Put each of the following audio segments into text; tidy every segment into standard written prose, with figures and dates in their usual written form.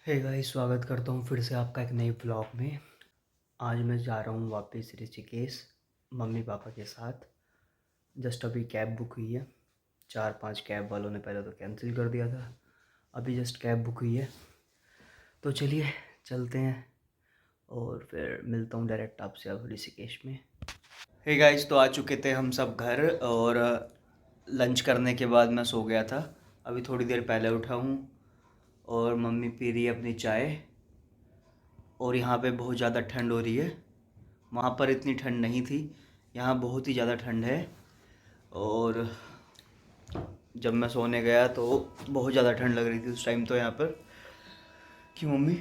Hey guys, स्वागत करता हूँ फिर से आपका एक नए ब्लॉग में। आज मैं जा रहा हूँ वापस ऋषिकेश मम्मी पापा के साथ। जस्ट अभी कैब बुक हुई है। 4-5 कैब वालों ने पहले तो कैंसिल कर दिया था, अभी जस्ट कैब बुक हुई है। तो चलिए चलते हैं और फिर मिलता हूँ डायरेक्ट आपसे अब ऋषिकेश में। हे गाइस, तो आ चुके थे हम सब घर और लंच करने के बाद मैं सो गया था। अभी थोड़ी देर पहले उठा हूँ और मम्मी पी रही है अपनी चाय। और यहाँ पे बहुत ज़्यादा ठंड हो रही है। वहाँ पर इतनी ठंड नहीं थी, यहाँ बहुत ही ज़्यादा ठंड है। और जब मैं सोने गया तो बहुत ज़्यादा ठंड लग रही थी उस टाइम तो यहाँ पर। क्यों मम्मी?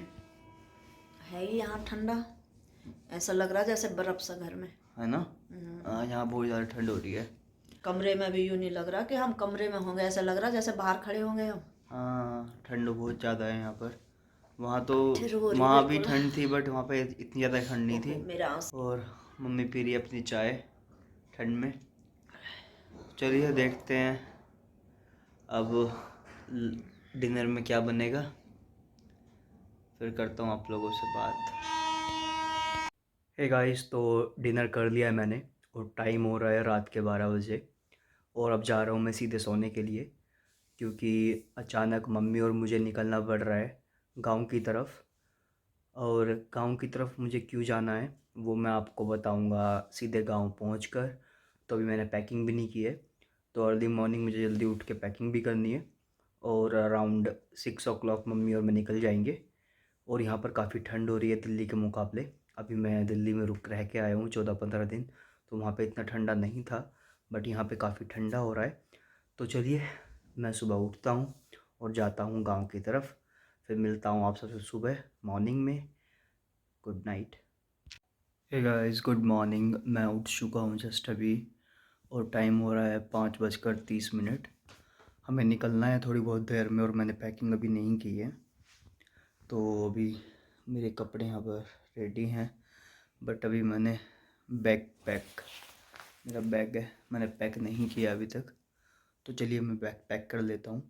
है ही यहाँ ठंडा, ऐसा लग रहा है जैसे बर्फ सा घर में है ना। यहाँ बहुत ज़्यादा ठंड हो रही है। कमरे में भी यूँ नहीं लग रहा कि हम कमरे में होंगे, ऐसा लग रहा जैसे बाहर खड़े होंगे हम। हाँ, ठंड बहुत ज़्यादा है यहाँ पर। वहाँ तो ठिठुर हो रही वहाँ भी बिल्कुल। ठंड थी बट वहाँ पे इतनी ज़्यादा ठंड नहीं थी। मेरा आंसू। और मम्मी पी रही है अपनी चाय ठंड में। चलिए देखते हैं अब डिनर में क्या बनेगा, फिर करता हूँ आप लोगों से बात। हे गाइस, तो डिनर कर लिया है मैंने और टाइम हो रहा है रात के 12 बजे। और अब जा रहा हूँ मैं सीधे सोने के लिए, क्योंकि अचानक मम्मी और मुझे निकलना पड़ रहा है गांव की तरफ। और गांव की तरफ मुझे क्यों जाना है वो मैं आपको बताऊंगा सीधे गांव पहुंचकर। तो अभी मैंने पैकिंग भी नहीं की है, तो अर्ली मॉर्निंग मुझे जल्दी उठ के पैकिंग भी करनी है। और अराउंड 6 o'clock मम्मी और मैं निकल जाएंगे। और यहाँ पर काफ़ी ठंड हो रही है दिल्ली के मुकाबले। अभी मैं दिल्ली में रुक रह के आया हूँ 14-15 दिन, तो वहाँ पे इतना ठंडा नहीं था, बट यहाँ पे काफ़ी ठंडा हो रहा है। तो चलिए मैं सुबह उठता हूँ और जाता हूँ गांव की तरफ। फिर मिलता हूँ आप सबसे सुबह मॉर्निंग में। Good night. Hey guys, good morning. मैं उठ चुका हूँ जस्ट अभी और टाइम हो रहा है 5:30। हमें निकलना है थोड़ी बहुत देर में और मैंने पैकिंग अभी नहीं की है। तो अभी मेरे कपड़े यहाँ पर रेडी हैं, बट अभी मैंने मेरा बैग है, मैंने पैक नहीं किया अभी तक। तो चलिए मैं बैग पैक कर लेता हूँ।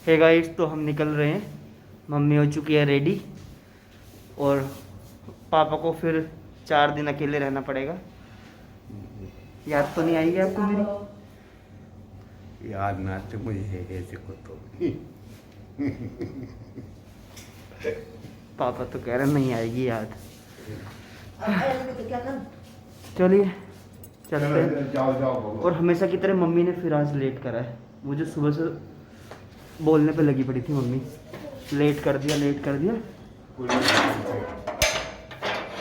हे गाइस, तो हम निकल रहे हैं। मम्मी हो चुकी है रेडी और पापा को फिर 4 दिन अकेले रहना पड़ेगा। याद तो नहीं आएगी आपको मेरी? याद ना आते मुझे ऐसे को तो। पापा तो कह रहे नहीं आएगी याद। चलिए चलते हैं। जाओ और हमेशा की तरह मम्मी ने फिर आज लेट करा है। मुझे सुबह से बोलने पे लगी पड़ी थी मम्मी, लेट कर दिया लेट कर दिया।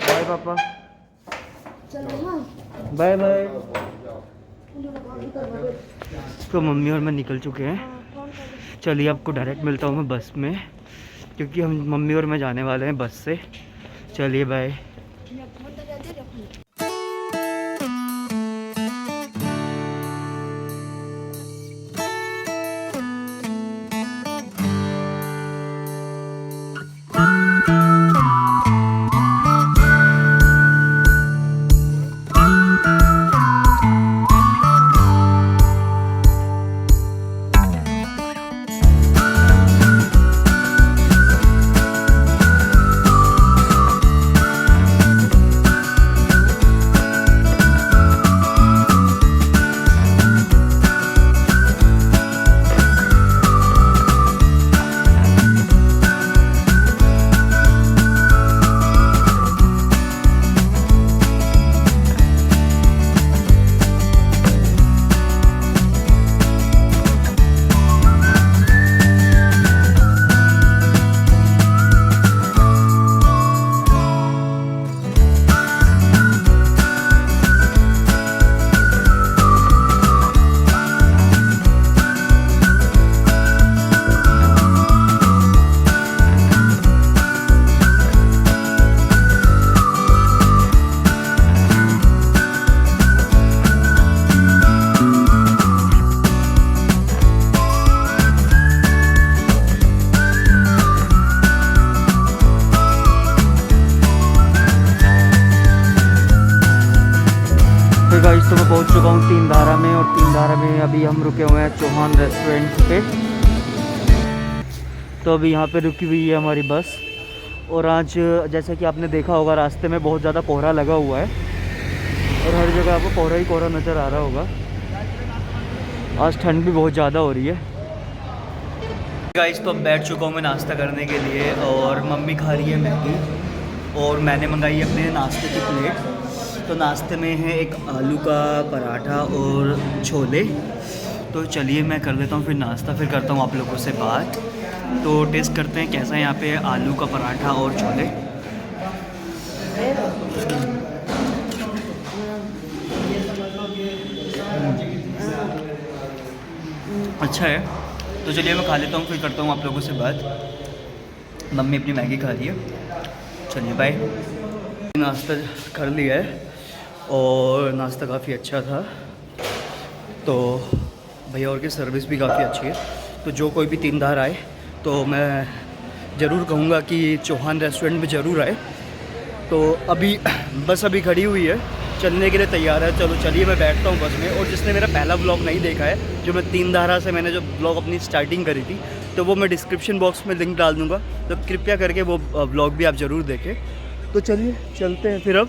बाय पापा, बाय बाय। तो मम्मी और मैं निकल चुके हैं। चलिए आपको डायरेक्ट मिलता हूँ मैं बस में, क्योंकि हम मम्मी और मैं जाने वाले हैं बस से। चलिए बाय। तो गाइस तो मैं पहुंच चुका हूं तीन धारा में, और तीन धारा में अभी हम रुके हुए हैं चौहान रेस्टोरेंट पे। तो अभी यहाँ पे रुकी हुई है हमारी बस। और आज जैसा कि आपने देखा होगा रास्ते में बहुत ज़्यादा कोहरा लगा हुआ है, और हर जगह आपको कोहरा ही कोहरा नज़र आ रहा होगा। आज ठंड भी बहुत ज़्यादा हो रही है। गाइस तो अब बैठ चुका हूँ मैं नाश्ता करने के लिए, और मम्मी खा रही है मैगी, और मैंने मंगाई अपने नाश्ते की प्लेट। तो नाश्ते में है एक आलू का पराठा और छोले। तो चलिए मैं कर लेता हूँ फिर नाश्ता, फिर करता हूँ आप लोगों से बात। तो टेस्ट करते हैं कैसा है यहाँ पे आलू का पराठा और छोले। अच्छा है, तो चलिए मैं खा लेता हूँ, फिर करता हूँ आप लोगों से बात। मम्मी अपनी मैगी खा रही है। चलिए बाय। नाश्ता कर लिया है, और नाश्ता काफ़ी अच्छा था। तो भैया और की सर्विस भी काफ़ी अच्छी है। तो जो कोई भी तीन धार आए तो मैं ज़रूर कहूँगा कि चौहान रेस्टोरेंट में ज़रूर आए। तो अभी बस अभी खड़ी हुई है, चलने के लिए तैयार है। चलो चलिए मैं बैठता हूँ बस में। और जिसने मेरा पहला व्लॉग नहीं देखा है, जो मैं तीन धारा से मैंने जो व्लॉग अपनी स्टार्टिंग करी थी, तो वो मैं डिस्क्रिप्शन बॉक्स में लिंक डाल दूँगा। तो कृपया करके वो व्लॉग भी आप ज़रूर देखें। तो चलिए चलते हैं फिर अब।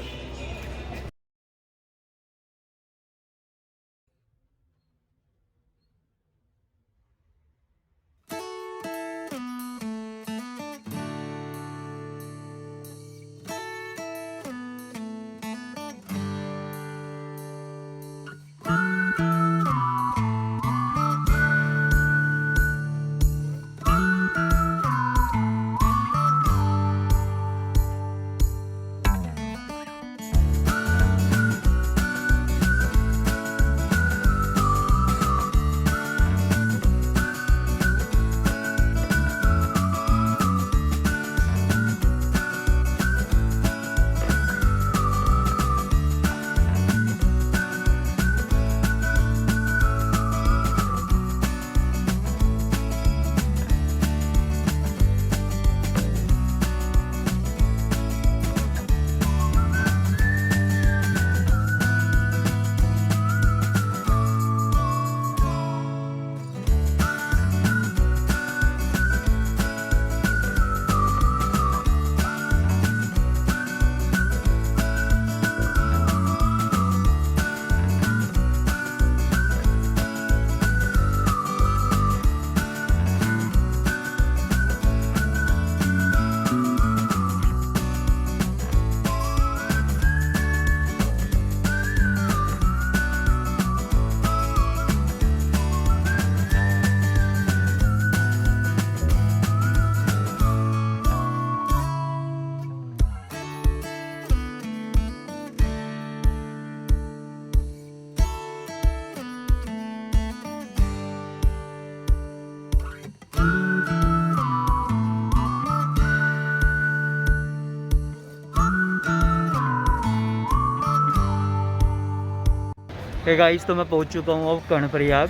हे गाइस तो मैं पहुंच चुका हूँ अब कर्णप्रयाग,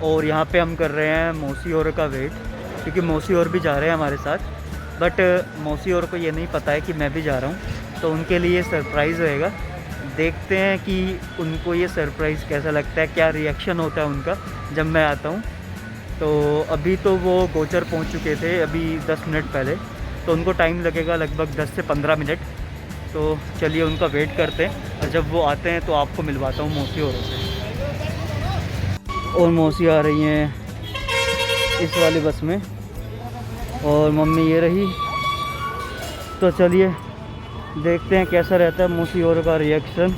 और यहाँ पे हम कर रहे हैं मौसी और का वेट, क्योंकि मौसी और भी जा रहे हैं हमारे साथ। बट मौसी और को ये नहीं पता है कि मैं भी जा रहा हूँ, तो उनके लिए सरप्राइज़ होएगा। देखते हैं कि उनको ये सरप्राइज़ कैसा लगता है, क्या रिएक्शन होता है उनका जब मैं आता हूँ। तो अभी तो वो गोचर पहुँच चुके थे अभी 10 मिनट पहले, तो उनको टाइम लगेगा लगभग 10 से 15 मिनट। तो चलिए उनका वेट करते हैं, और जब वो आते हैं तो आपको मिलवाता हूँ मौसी और से। और मौसी आ रही हैं इस वाली बस में, और मम्मी ये रही। तो चलिए देखते हैं कैसा रहता है मौसी और का रिएक्शन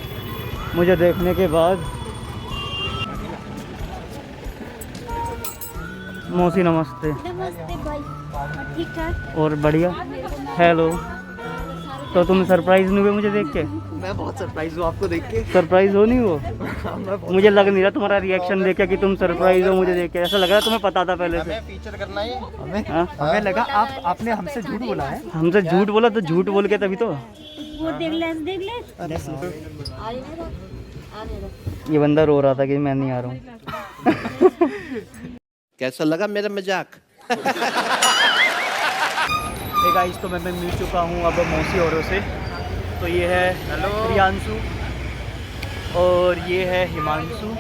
मुझे देखने के बाद। मौसी नमस्ते। नमस्ते भाई, ठीक ठाक और बढ़िया। हेलो। तो तुम सरप्राइज नहीं हुए मुझे देख के? मैं बहुत सरप्राइज हूँ आपको देख के। सरप्राइज हो नहीं वो? मुझे लग नहीं रहा तुम्हारा रिएक्शन देख के कि तुम सरप्राइज हो मुझे देख के। ऐसा लग रहा है तुम्हें पता था पहले से। फीचर करना है हमें लगा आपने हमसे झूठ बोला है। हमसे झूठ बोला तो झूठ बोल के तभी तो। वो देख ले ये बंदा रो रहा था कि मैं नहीं आ रहा हूँ। कैसा लगा मेरा मजाक? गाइस तो मैं मिल चुका हूँ अब मौसी औरों से। तो ये है प्रियांशु, और ये है हिमांशु।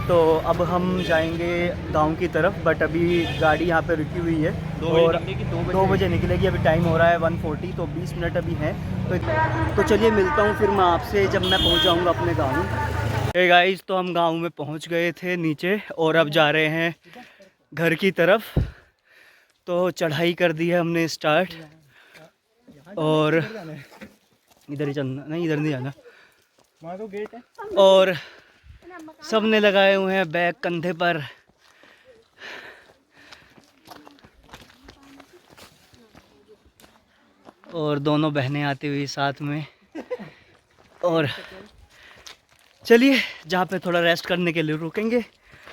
तो अब हम जाएंगे गांव की तरफ, बट अभी गाड़ी यहाँ पे रुकी हुई है और 2 बजे निकलेगी। अभी टाइम हो रहा है 1:40, तो 20 मिनट अभी हैं। तो चलिए मिलता हूँ फिर मैं आपसे जब मैं पहुँच जाऊँगा अपने गाँव। हे गाइस, तो हम गाँव में पहुँच गए थे नीचे और अब जा रहे हैं घर की तरफ। तो चढ़ाई कर दी है हमने स्टार्ट, और इधर ही चलना, नहीं इधर नहीं जाना। वहाँ तो गेट है। और सब ने लगाए हुए हैं बैग कंधे पर। और दोनों बहनें आती हुई साथ में। और चलिए जहाँ पे थोड़ा रेस्ट करने के लिए रुकेंगे,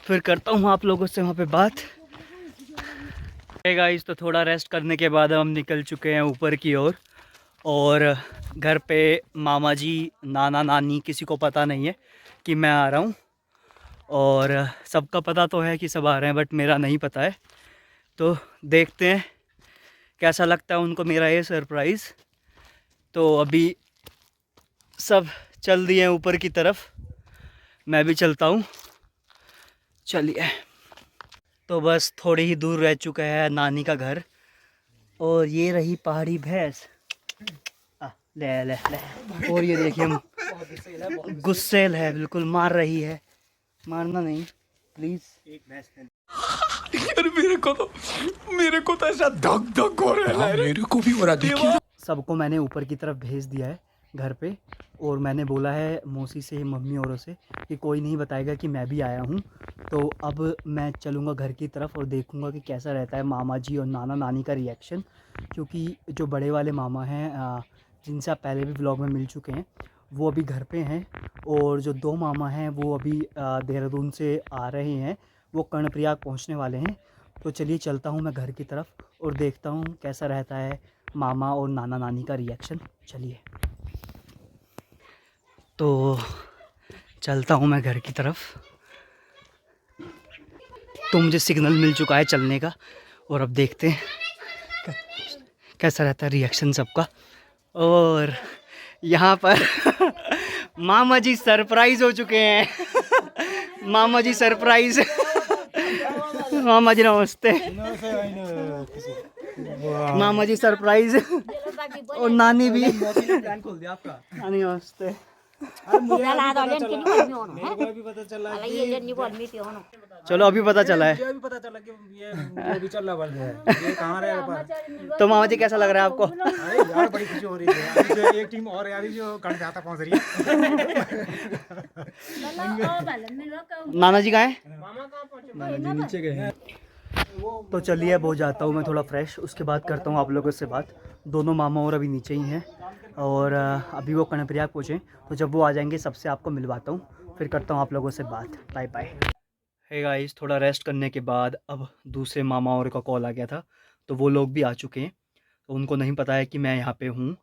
फिर करता हूँ आप लोगों से वहाँ पे बात। गाइस, तो थोड़ा रेस्ट करने के बाद हम निकल चुके हैं ऊपर की ओर। और घर पे मामा जी, नाना नानी, किसी को पता नहीं है कि मैं आ रहा हूँ। और सबका पता तो है कि सब आ रहे हैं, बट मेरा नहीं पता है। तो देखते हैं कैसा लगता है उनको मेरा ये सरप्राइज़। तो अभी सब चल दिए हैं ऊपर की तरफ, मैं भी चलता हूँ। चलिए, तो बस थोड़ी ही दूर रह चुका है नानी का घर। और ये रही पहाड़ी भैंस। ले ले ले। और ये देखिए गुस्सेल है, बिल्कुल मार रही है। मारना नहीं प्लीज। एक भैंस यार मेरे को तो ऐसा धक धक हो रहा है। मेरे को भी हो रहा देखिए। सबको मैंने ऊपर की तरफ भेज दिया है घर पे। और मैंने बोला है मौसी से, मम्मी औरों से कि कोई नहीं बताएगा कि मैं भी आया हूँ। तो अब मैं चलूँगा घर की तरफ और देखूँगा कि कैसा रहता है मामा जी और नाना नानी का रिएक्शन। क्योंकि जो बड़े वाले मामा हैं, जिनसे आप पहले भी व्लॉग में मिल चुके हैं, वो अभी घर पे हैं। और जो 2 मामा हैं वो अभी देहरादून से आ रहे हैं, वो कर्णप्रयाग पहुंचने वाले हैं। तो चलिए चलता हूं मैं घर की तरफ और देखता हूं कैसा रहता है मामा और नाना नानी का रिएक्शन। चलिए, तो चलता हूं मैं घर की तरफ। तो मुझे सिग्नल मिल चुका है चलने का, और अब देखते हैं कैसा रहता है रिएक्शन सबका। और यहाँ पर मामा जी सरप्राइज हो चुके हैं। मामा जी सरप्राइज। मामा जी नमस्ते। मामा जी सरप्राइज। और नानी भी। नानी नमस्ते। चलो अभी पता चला है। ये भी चल रहा है, ये कहाँ रहा है। तो मामा जी कैसा लग रहा है आपको? अरे यार बड़ी खुशी हो रही है। अभी जो एक टीम और आ रही जो कण जाता पहुंच रही है। नाना जी कहाँ हैं? नाना जी नीचे गए हैं। तो चलिए अब हो जाता हूँ मैं थोड़ा फ्रेश, उसके बाद करता हूँ आप लोगों से बात। दोनों मामा और अभी नीचे ही हैं, और अभी वो कर्णप्रयाग पहुँचे। तो जब वो आ जाएंगे सबसे आपको मिलवाता हूँ, फिर करता हूँ आप लोगों से बात। Bye bye. हे गाइस, थोड़ा रेस्ट करने के बाद अब दूसरे मामा और का कॉल आ गया था, तो वो लोग भी आ चुके हैं। तो उनको नहीं पता है कि मैं यहाँ पे हूँ।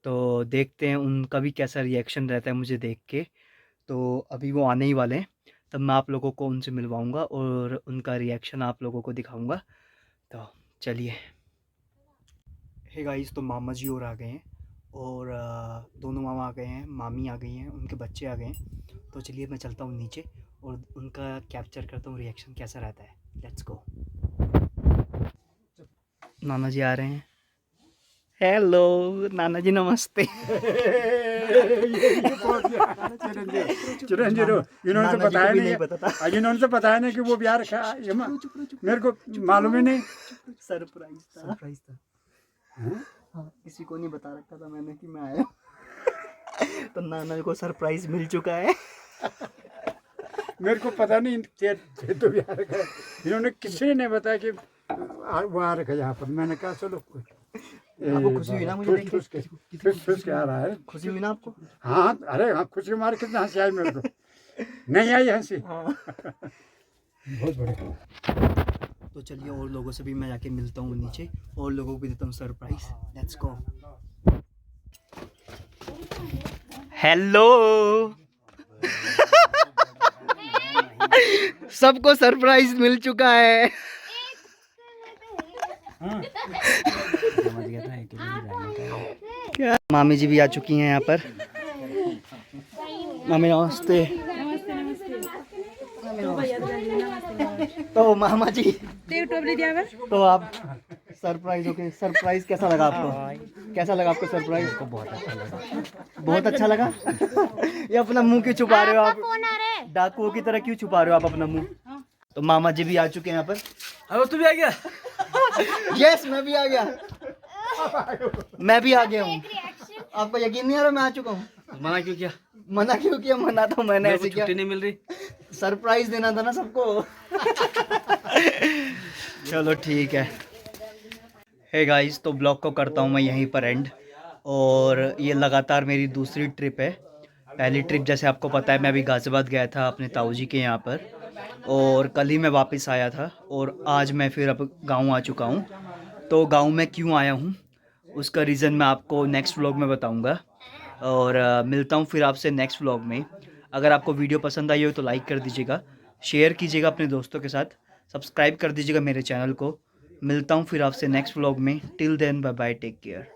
तो देखते हैं उनका भी कैसा रिएक्शन रहता है मुझे देख के। तो अभी वो आने ही वाले हैं, तब मैं आप लोगों को उनसे मिलवाऊंगा और उनका रिएक्शन आप लोगों को दिखाऊंगा। तो चलिए। हे गाइस, तो मामा जी और आ गए हैं, और दोनों मामा आ गए हैं, मामी आ गई हैं, उनके बच्चे आ गए हैं। तो चलिए मैं चलता हूँ नीचे और उनका कैप्चर करता हूँ रिएक्शन कैसा रहता है। Let's go. नाना जी आ रहे हैं। हेलो नाना जी नमस्ते। चिरंजीव इन्होंने तो बताया नहीं था। इन्होंने तो बताया नहीं कि वो भी आ रखा है। मेरे को मालूम ही नहीं। सरप्राइज था। हाँ, किसी को नहीं बता रखा था मैंने कि मैं आया। तो नाना को सरप्राइज मिल चुका है। मेरे को पता नहीं तो भी आ रखा है। इन्होंने किसी ने बताया कि वो आ रखा है यहाँ पर। मैंने कहा चलो आपको खुशी हुई ना मुझे देख के? खुश क्या आ रहा है? खुशी हुई ना आपको? हाँ, अरे हाँ, खुशी मार कितनी हंसी आई मेरे को। नहीं आई हंसी? हाँ। बहुत बढ़िया। तो चलिए और लोगों से भी मैं जाके मिलता हूँ नीचे, और लोगों को भी देता हूँ सरप्राइज। Let's go. हेलो। सबको सरप्राइज मिल चुका है। क्या मामी जी भी आ चुकी हैं यहाँ पर। मामी नमस्ते। तो मामा जी तो आप सरप्राइज हो गए। सरप्राइज कैसा लगा आपको? कैसा लगा आपको सरप्राइज? को बहुत अच्छा लगा। बहुत अच्छा लगा। ये अपना मुंह क्यों छुपा रहे हो आप? डाकुओं की तरह क्यों छुपा रहे हो आप अपना मुंह? तो मामा जी भी आ चुके हैं यहाँ पर। अब तू भी आ गया? यस मैं भी आ गया। मैं भी आ गया हूँ। आपको यकीन नहीं आ रहा मैं आ चुका हूँ? मना क्यों किया? मना क्यों किया? मना तो मैंने ऐसे किया। छुट्टी नहीं मिल रही। सरप्राइज देना था ना सबको। चलो ठीक है। हे गाइस, तो ब्लॉग को करता हूँ मैं यहीं पर एंड। और ये लगातार मेरी दूसरी ट्रिप है। पहली ट्रिप जैसे आपको पता है मैं अभी गाज़ियाबाद गया था अपने ताऊ जी के यहाँ पर, और कल ही मैं वापस आया था, और आज मैं फिर अब गांव आ चुका हूँ। तो गांव में क्यों आया हूँ उसका रीज़न मैं आपको नेक्स्ट व्लॉग में बताऊँगा। और मिलता हूँ फिर आपसे नेक्स्ट व्लॉग में। अगर आपको वीडियो पसंद आई हो तो लाइक कर दीजिएगा, शेयर कीजिएगा अपने दोस्तों के साथ, सब्सक्राइब कर दीजिएगा मेरे चैनल को। मिलता हूँ फिर आपसे नेक्स्ट व्लॉग में। Till then bye bye, take care.